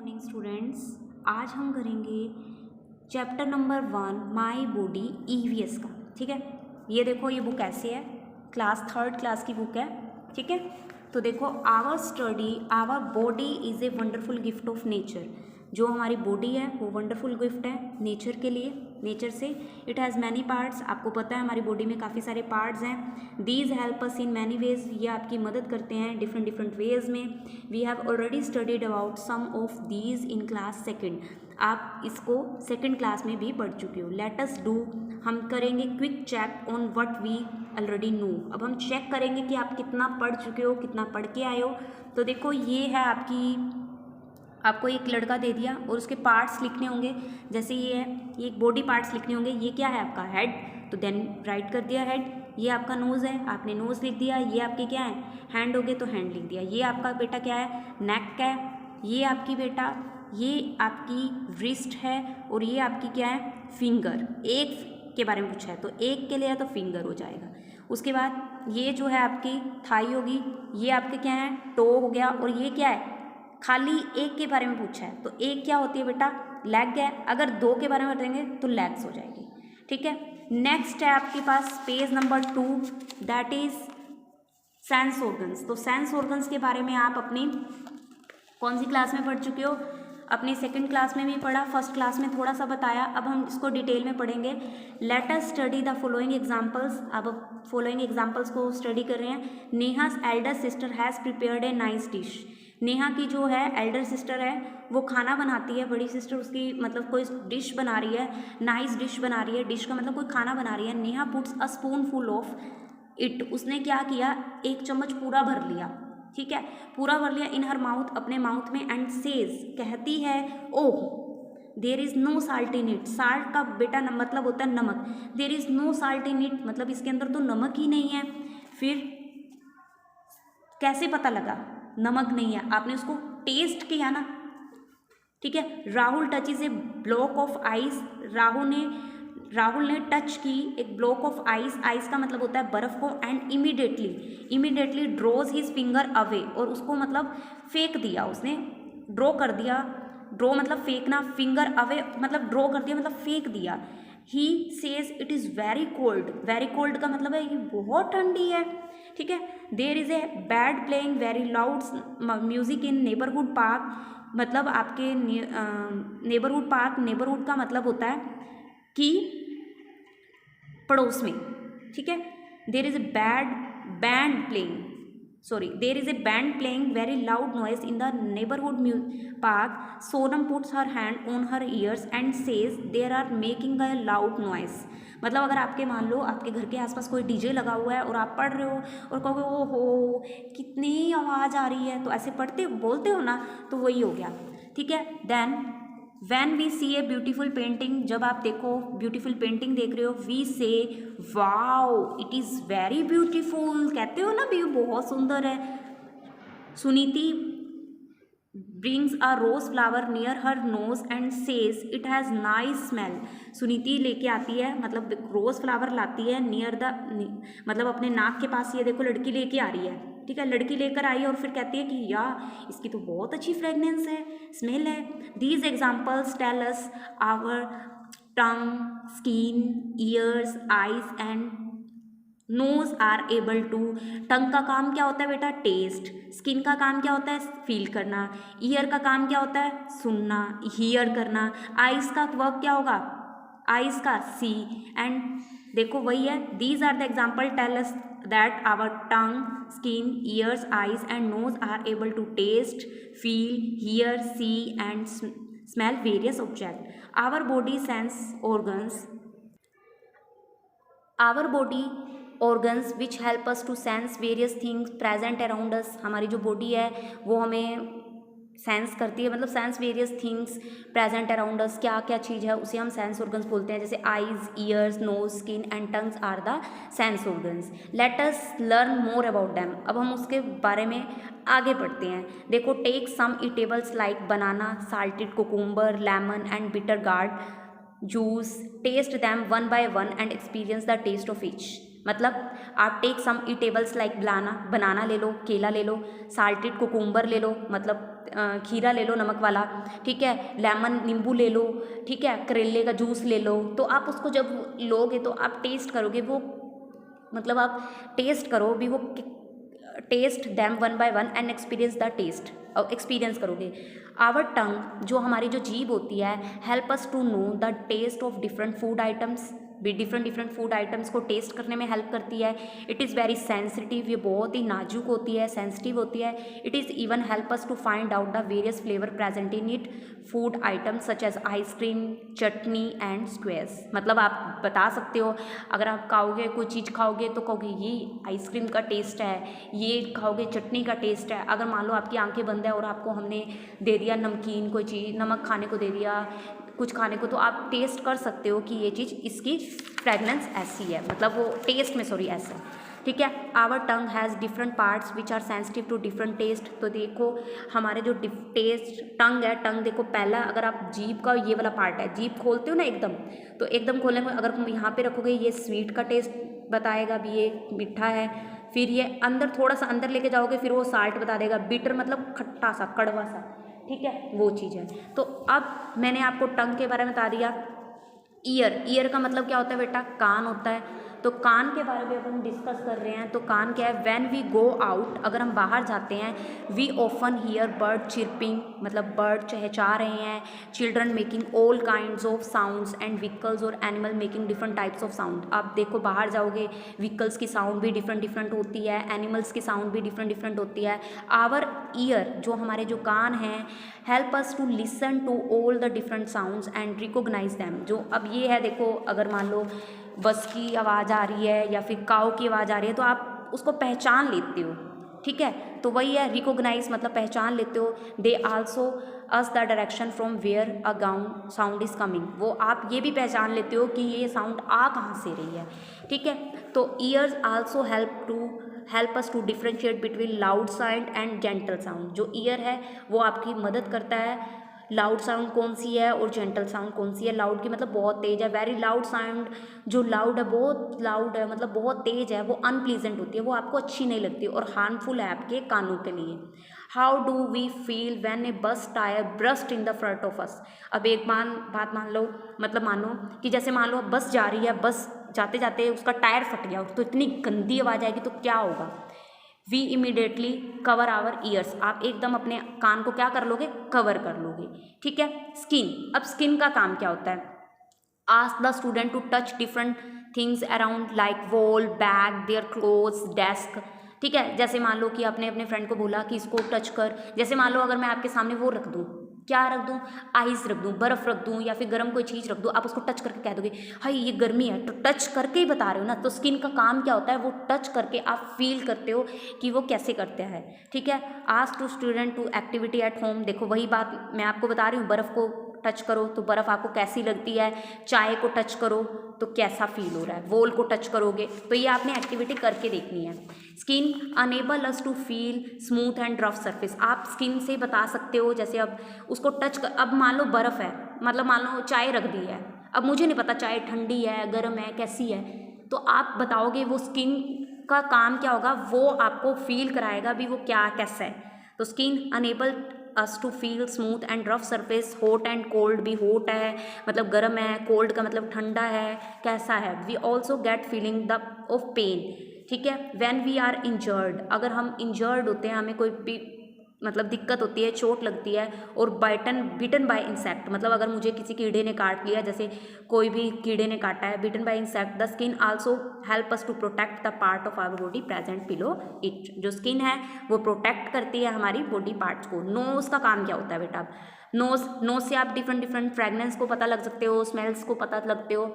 Morning students. आज हम करेंगे chapter number 1 my body EVS का। ठीक है, ये देखो ये बुक ऐसे है, क्लास 3rd क्लास की बुक है। ठीक है, तो देखो our study our body is a wonderful gift of nature. जो हमारी बॉडी है वो वंडरफुल गिफ्ट है नेचर के लिए, नेचर से। इट हैज़ मैनी पार्ट्स, आपको पता है हमारी बॉडी में काफ़ी सारे पार्ट्स हैं। These help us in many ways, ये आपकी मदद करते हैं डिफरेंट वेज में। We have already studied about some of these in class 2nd। आप इसको 2nd क्लास में भी पढ़ चुके हो। लेट अस डू, हम करेंगे quick check on what we already know. अब हम चेक करेंगे कि आप कितना पढ़ चुके हो, कितना पढ़ के आए हो। तो देखो ये है आपको एक लड़का दे दिया और उसके पार्ट्स लिखने होंगे। जैसे ये है, ये एक बॉडी पार्ट्स लिखने होंगे। ये क्या है आपका हेड, तो देन राइट कर दिया हेड। ये आपका नोज़ है, आपने नोज़ लिख दिया। ये आपके क्या है, हैंड हो गए तो हैंड लिख दिया। ये आपका बेटा क्या है, नेक है। ये आपकी बेटा, ये आपकी रिस्ट है और ये आपकी क्या है, फिंगर। एक के बारे में पूछा है तो एक के लिए तो फिंगर हो जाएगा। उसके बाद ये जो है आपकी थाई होगी, ये आपके क्या है, टो हो गया। और ये क्या है, खाली एक के बारे में पूछा है तो एक क्या होती है बेटा, लेग है। अगर 2 के बारे में बताएंगे तो लेग्स हो जाएगी। ठीक है, नेक्स्ट है आपके पास page number 2, that is sense organs. तो सेंस ऑर्गन्स के बारे में आप अपनी कौन सी क्लास में पढ़ चुके हो, अपनी 2nd क्लास में भी पढ़ा, 1st क्लास में थोड़ा सा बताया। अब हम इसको डिटेल में पढ़ेंगे। Let us study the following examples. अब फॉलोइंग एग्जाम्पल्स को स्टडी कर रहे हैं। Neha's elder sister has prepared a nice dish. Neha की जो है एल्डर सिस्टर है वो खाना बनाती है, बड़ी सिस्टर उसकी मतलब कोई डिश बना रही है, नाइस डिश बना रही है। डिश का मतलब कोई खाना बना रही है। Neha puts a spoon full of it, उसने क्या किया, 1 चम्मच पूरा भर लिया। ठीक है, पूरा भर लिया इन हर माउथ, अपने माउथ में। एंड सेज, कहती है, oh there is no salt in it. Salt का बेटा मतलब होता है नमक। There is no salt in it मतलब इसके अंदर तो नमक ही नहीं है। फिर कैसे पता लगा नमक नहीं है, आपने उसको टेस्ट किया ना। ठीक है, Rahul touches A block of ice. Rahul ने टच की एक ब्लॉक ऑफ आइस। आइस का मतलब होता है बर्फ को। And immediately draws his finger away, और उसको मतलब फेंक दिया उसने, ड्रॉ कर दिया। ड्रॉ मतलब फेंकना, फिंगर अवे मतलब ड्रॉ कर दिया मतलब फेंक दिया। He says it is very cold. Very cold का मतलब है ये बहुत ठंडी है। ठीक है, there is a bad playing very loud music in neighbourhood park. मतलब आपके नेबरहुड पार्क, नेबरहुड का मतलब होता है कि पड़ोस में। ठीक है, there is a band playing very loud noise in the neighbourhood park. Sonam puts her hand on her ears and says there are making a loud noise. मतलब अगर आपके मान लो आपके घर के आसपास कोई डीजे लगा हुआ है और आप पढ़ रहे हो और कहोगे ओ हो कितनी आवाज़ आ रही है, तो ऐसे बोलते हो ना, तो वही हो गया। ठीक है, then when we see a beautiful painting, जब आप देखो ब्यूटीफुल पेंटिंग देख रहे हो, वी से wow it is very beautiful, कहते हो ना भी बहुत सुंदर है। Suniti brings a rose flower near her nose and says it has nice smell। Suniti लेके आती है मतलब रोज़ फ्लावर लाती है नियर द, मतलब अपने नाक के पास। ये देखो लड़की लेके आ रही है। ठीक है, लड़की लेकर आई और फिर कहती है कि यार इसकी तो बहुत अच्छी फ्रेगनेंस है, स्मेल है। These examples tell us our tongue, skin, ears, eyes and nose are able to. Tongue का काम क्या होता है बेटा, टेस्ट। स्किन का काम क्या होता है, फील करना। ईयर का काम क्या होता है, सुनना, हियर करना। आइज का वर्क क्या होगा, आइज का सी। एंड देखो वही है, these are the example tell us that our tongue, skin, ears, eyes and nose are able to taste, feel, hear, see and smell various object. Our body sense organs which help us to sense various things present around us. हमारी जो body है वो हमें sense करती है, मतलब sense various things present around अस, क्या क्या चीज़ है उसे हम सेंस ऑर्गन्स बोलते हैं। जैसे eyes, ears, nose, skin and tongues are the sense organs. Let us learn more about them. अब हम उसके बारे में आगे बढ़ते हैं। देखो, take some eatables like banana, salted cucumber, lemon and bitter gourd juice. Taste them one by one and experience the taste of each. मतलब आप take some eatables like banana ले लो, केला ले लो, साल्टेड कुकुम्बर ले लो, मतलब खीरा ले लो नमक वाला, ठीक है, लेमन नींबू ले लो, ठीक है, करेले का जूस ले लो। तो आप उसको जब लोगे तो आप टेस्ट करोगे, वो मतलब आप टेस्ट करो भी, वो taste them one by one and experience the taste, experience करोगे। आवर टंग, जो हमारी जो जीभ होती है, help us to know the taste of different food items, भी डिफरेंट फूड आइटम्स को टेस्ट करने में हेल्प करती है। इट इज़ वेरी सेंसिटिव, ये बहुत ही नाजुक होती है, सेंसिटिव होती है। It is even help us to find out the various flavour present in it food items such as ice cream, chutney and squares. मतलब आप बता सकते हो, अगर आप खाओगे कोई चीज़ खाओगे तो कहोगे ये आइसक्रीम का टेस्ट है, ये खाओगे चटनी का टेस्ट है। अगर मान लो आपकी आंखें बंद है और आपको हमने दे दिया नमकीन, कोई चीज़ नमक खाने को दे दिया, कुछ खाने को, तो आप टेस्ट कर सकते हो कि ये चीज़, इसकी फ्रेगनेंस ऐसी है, मतलब वो टेस्ट में सॉरी ऐसा है, ठीक है। Our tongue has different parts which are sensitive to different taste. तो देखो हमारे जो टेस्ट टंग है, टंग देखो पहला, अगर आप जीभ का ये वाला पार्ट है, जीभ खोलते हो ना एकदम, तो एकदम खोलेंगे, अगर तुम यहाँ पे रखोगे ये स्वीट का टेस्ट बताएगा भी, ये मीठा है। फिर ये अंदर थोड़ा सा अंदर लेके जाओगे, फिर वो साल्ट बता देगा, बिटर मतलब खट्टा सा, कड़वा सा, ठीक है, वो चीज़ है। तो अब मैंने आपको टंग के बारे में बता दिया। ईयर का मतलब क्या होता है बेटा, कान होता है। तो कान के बारे में अब हम डिस्कस कर रहे हैं। तो कान क्या है, व्हेन वी गो आउट, अगर हम बाहर जाते हैं, we often hear bird chirping, मतलब बर्ड चहचा रहे हैं, children making all kinds of sounds and vehicles और animal making different types of sound. आप देखो बाहर जाओगे, व्हीकल्स की साउंड भी डिफरेंट होती है, एनिमल्स की साउंड भी डिफरेंट होती है। आवर ईयर, जो हमारे जो कान हैं, help us to listen to all the different sounds and recognise them. जो अब ये है, देखो अगर मान लो बस की आवाज़ आ रही है या फिर काऊ की आवाज़ आ रही है, तो आप उसको पहचान लेते हो, ठीक है। तो वही है रिकोगनाइज, मतलब पहचान लेते हो। They also us the direction from where a ground sound is coming, वो आप ये भी पहचान लेते हो कि ये साउंड आ कहाँ से रही है, ठीक है। तो ears also help us to differentiate between loud sound and gentle sound. जो ईयर है वो आपकी मदद करता है, लाउड साउंड कौन सी है और जेंटल साउंड कौन सी है। लाउड की मतलब बहुत तेज है, वेरी लाउड साउंड, जो लाउड है बहुत लाउड है, मतलब बहुत तेज है, वो अनप्लीजेंट होती है, वो आपको अच्छी नहीं लगती और हार्मफुल है आपके कानों के लिए। How do we feel when a bus tyre burst in the front of us. अब एक बात मान लो, मतलब मानो कि जैसे मान लो बस जा रही है, बस जाते जाते उसका टायर फट गया, तो इतनी गंदी आवाज़ आएगी तो क्या होगा। We immediately cover our ears, आप एकदम अपने कान को क्या कर लोगे, कवर कर लोगे, ठीक है। स्किन, अब स्किन का काम क्या होता है, ask the student to touch different things around like wall, bag, their clothes, desk, ठीक है। जैसे मान लो कि आपने अपने फ्रेंड को बोला कि इसको टच कर, जैसे मान लो अगर मैं आपके सामने वो रख दूँ, क्या रख दूँ, आइस रख दूँ, बर्फ़ रख दूँ या फिर गर्म कोई चीज़ रख दूँ, आप उसको टच करके कह दोगे हाय ये गर्मी है, तो टच करके ही बता रहे हो ना। तो स्किन का काम क्या होता है, वो टच करके आप फील करते हो कि वो कैसे करते हैं, ठीक है। Ask to student to activity at home, देखो वही बात मैं आपको बता रही हूँ, बर्फ़ को टच करो तो बर्फ़ आपको कैसी लगती है, चाय को टच करो तो कैसा फील हो रहा है, वॉल को टच करोगे, तो ये आपने एक्टिविटी करके देखनी है। Skin enable us to feel smooth and rough surface, आप स्किन से बता सकते हो, जैसे अब उसको टच कर, अब मान लो बर्फ़ है, मतलब मान लो चाय रख दी है, अब मुझे नहीं पता चाय ठंडी है गर्म है कैसी है, तो आप बताओगे, वो स्किन का काम क्या होगा, वो आपको फील कराएगा भी वो क्या कैसा है। तो skin enable us to feel smooth and rough surface, hot and cold, भी हॉट है मतलब गर्म है, कोल्ड का मतलब ठंडा है, कैसा है। We also get feeling the of pain, ठीक है। व्हेन वी आर इंजर्ड, अगर हम इंजर्ड होते हैं, हमें कोई भी मतलब दिक्कत होती है, चोट लगती है, और बिटन बाय इंसेक्ट, मतलब अगर मुझे किसी कीड़े ने काट लिया, जैसे कोई भी कीड़े ने काटा है, bitten by insect, the skin also help us to protect the part of our body present below it. जो स्किन है वो प्रोटेक्ट करती है हमारी बॉडी पार्ट्स को। नोज का काम क्या होता है बेटा, नोज से आप डिफरेंट फ्रेगनेंस को पता लग सकते हो, स्मेल्स को पता लगते हो।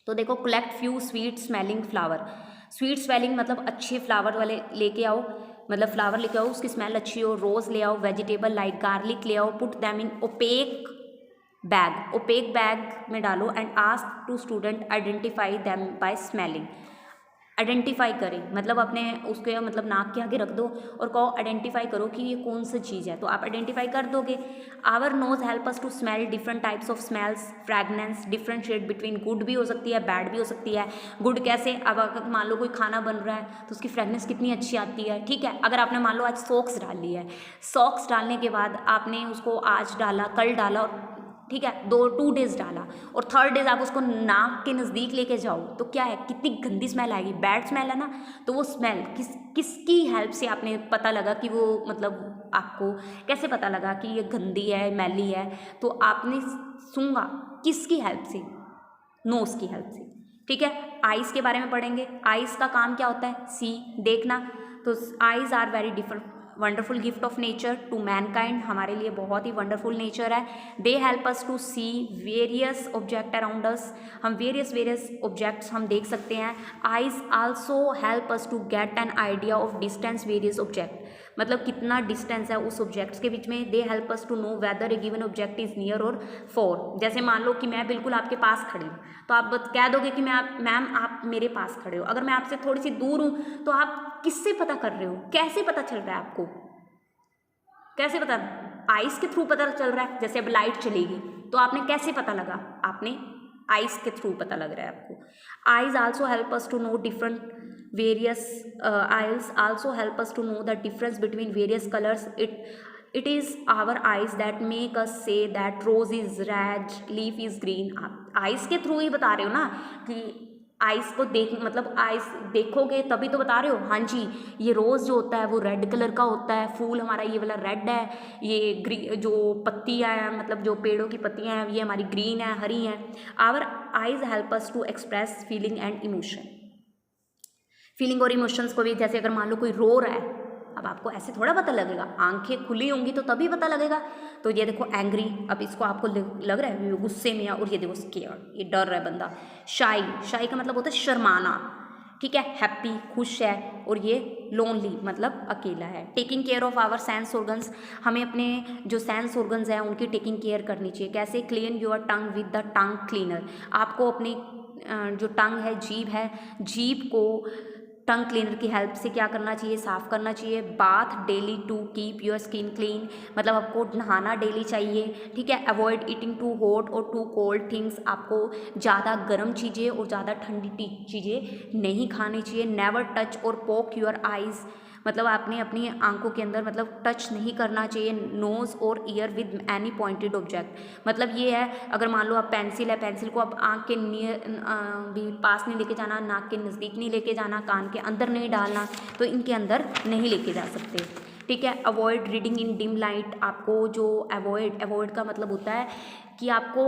तो देखो collect few sweet smelling flower, sweet smelling मतलब अच्छे फ्लावर वाले लेके आओ, मतलब फ्लावर लेके आओ उसकी स्मेल अच्छी हो, रोज़ ले आओ, वेजिटेबल लाइक गार्लिक ले आओ, put them in opaque bag में डालो and ask to student identify them by smelling. Identify करें, मतलब अपने उसके मतलब नाक के आगे रख दो और कहो आइडेंटिफाई करो कि ये कौन सी चीज़ है, तो आप आइडेंटिफाई कर दोगे। Our nose help us to smell different types of smells, fragrance, differentiate between good भी हो सकती है, बैड भी हो सकती है। गुड कैसे, अब अगर मान लो कोई खाना बन रहा है तो उसकी फ्रेगनेंस कितनी अच्छी आती है, ठीक है। अगर आपने मान लो आज सॉक्स डाल ली है, सॉक्स डालने के बाद आपने उसको आज डाला, कल डाला, ठीक है, 2 डेज डाला और थर्ड डेज आप उसको नाक के नज़दीक लेके जाओ तो क्या है, कितनी गंदी स्मेल आएगी, बैड स्मेल है ना। तो वो स्मेल किसकी हेल्प से आपने पता लगा कि वो मतलब आपको कैसे पता लगा कि ये गंदी है, मैली है, तो आपने सूंघा किसकी हेल्प से, नोज की हेल्प से, ठीक है। आइज़ के बारे में पढ़ेंगे, आइज़ का काम क्या होता है, सी, देखना। तो eyes are very different wonderful gift of nature to mankind, हमारे लिए बहुत ही वंडरफुल नेचर है। They help us to see various object around us, हम वेरियस ऑब्जेक्ट्स हम देख सकते हैं। Eyes also help us to get an idea of distance various object, मतलब कितना डिस्टेंस है उस ऑब्जेक्ट्स के बीच में। They help us to know whether a given object is near और फॉर, जैसे मान लो कि मैं बिल्कुल आपके पास खड़ी हूँ तो आप कह दोगे कि मैम आप मेरे पास खड़े हो। अगर मैं आपसे थोड़ी सी दूर हूँ तो आप किससे पता कर रहे हो, कैसे पता चल रहा है आपको, कैसे पता, आइस के थ्रू पता चल रहा है। जैसे अब लाइट चलेगी तो आपने कैसे पता लगा, आपने आइस के थ्रू पता लग रहा है आपको। Eyes also help us to know different various eyes also help us to know the difference between various colours. It is our eyes that make us say that rose is red, leaf is green. आप eyes के through ही बता रहे हो ना कि ice को देख, मतलब आइस देखोगे तभी तो बता रहे हो। हाँ जी, ये रोज़ जो होता है वो रेड कलर का होता है, फूल हमारा ये वाला रेड है, ये जो पत्तियाँ हैं, मतलब जो पेड़ों की पत्तियाँ हैं ये हमारी ग्रीन है, हरी हैं। Our eyes help us to express feeling and emotion, feeling और इमोशंस को भी। जैसे अगर मान लो कोई रो रहा है, अब आपको ऐसे थोड़ा पता लगेगा, आंखें खुली होंगी तो तभी पता लगेगा। तो ये देखो एंग्री, अब इसको आपको लग रहा है गुस्से में, और ये देखो स्केयर्ड, ये डर रहा है बंदा। शाई, शाई का मतलब होता है शर्माना, ठीक है। हैप्पी, खुश है, और ये लोनली मतलब अकेला है। Taking care of our sense organs, हमें अपने जो सेंस ऑर्गन्स हैं उनकी टेकिंग केयर करनी चाहिए। कैसे, clean your tongue with the tongue cleaner, आपको अपनी जो टंग है, जीभ है, जीभ को टंग क्लीनर की हेल्प से क्या करना चाहिए, साफ़ करना चाहिए। Bath daily to keep your skin clean, मतलब आपको नहाना डेली चाहिए, ठीक है। अवॉइड ईटिंग टू हॉट और टू कोल्ड थिंग्स, आपको ज़्यादा गर्म चीज़ें और ज़्यादा ठंडी चीज़ें नहीं खानी चाहिए। नेवर टच और पोक योर आइज़, मतलब आपने अपनी आंखों के अंदर मतलब टच नहीं करना चाहिए नोज़ और year with any pointed object, मतलब ये है अगर मान लो आप पेंसिल है, पेंसिल को आप आंख के नियर भी पास नहीं लेके जाना, नाक के नज़दीक नहीं लेके जाना, कान के अंदर नहीं डालना, तो इनके अंदर नहीं लेके जा सकते, ठीक है। Avoid reading in dim light, आपको जो अवॉइड का मतलब होता है कि आपको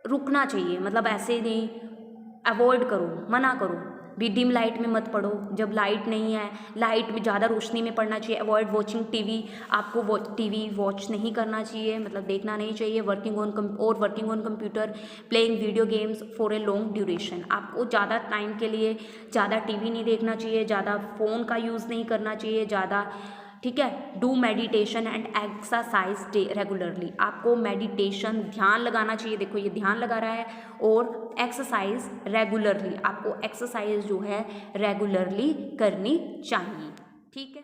रुकना चाहिए, मतलब ऐसे नहीं, अवॉइड करो, मना करो भी, डिम लाइट में मत पढ़ो जब लाइट नहीं है, लाइट में ज़्यादा रोशनी में पढ़ना चाहिए। अवॉइड वॉचिंग टीवी, आपको टीवी वॉच नहीं करना चाहिए, मतलब देखना नहीं चाहिए। Working on computer, playing video games for a long duration, आपको ज़्यादा टाइम के लिए ज़्यादा टीवी नहीं देखना चाहिए, ज़्यादा फ़ोन का यूज़ नहीं करना चाहिए ज़्यादा, ठीक है। Do meditation and exercise regularly, आपको मेडिटेशन ध्यान लगाना चाहिए, देखो ये ध्यान लगा रहा है, और एक्सरसाइज रेगुलरली, आपको एक्सरसाइज जो है रेगुलरली करनी चाहिए, ठीक है।